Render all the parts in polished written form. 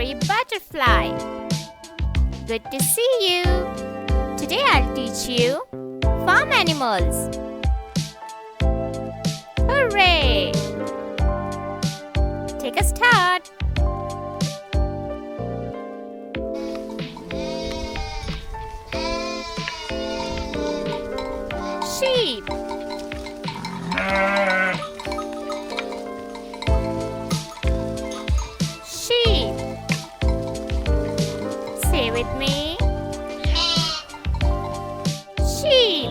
furry butterfly. Good to see you. Today I'll teach you farm animals. Hooray! Take a start. Sheep. Sheep. Say with me. Sheep.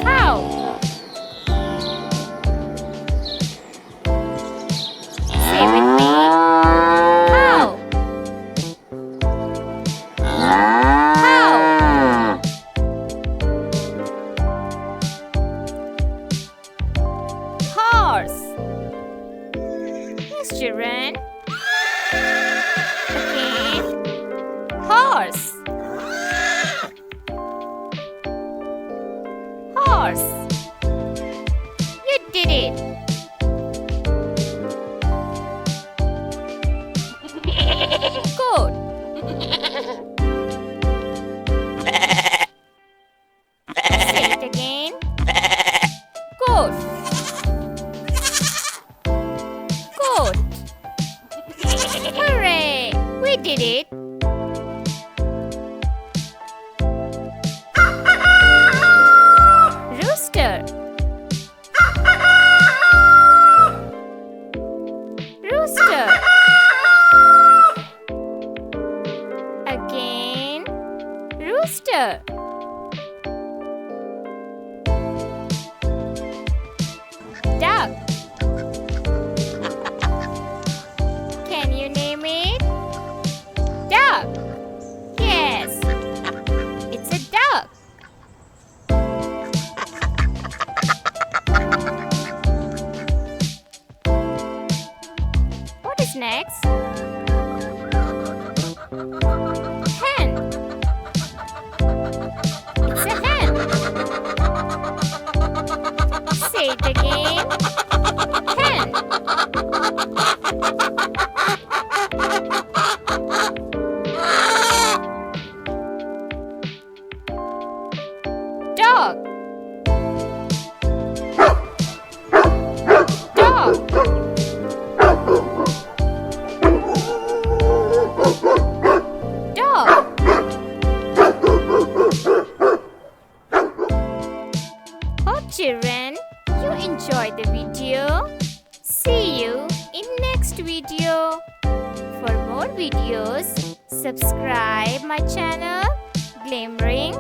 Cow. Say with me. Cow. Cow. Horse. Yes, children. Again. Horse. Horse. You did it. Good. Say it again. Good. Good. Hooray! We did it. Rooster. Rooster. Again. Rooster. Duck. Can you name it? Duck. Yes. It's a duck. What is next? Hen. It's a hen. Say it again. Hen. Dog. Dog. Dog. Hope children you enjoyed the video. See you in next video. For more videos, subscribe my channel Glimmering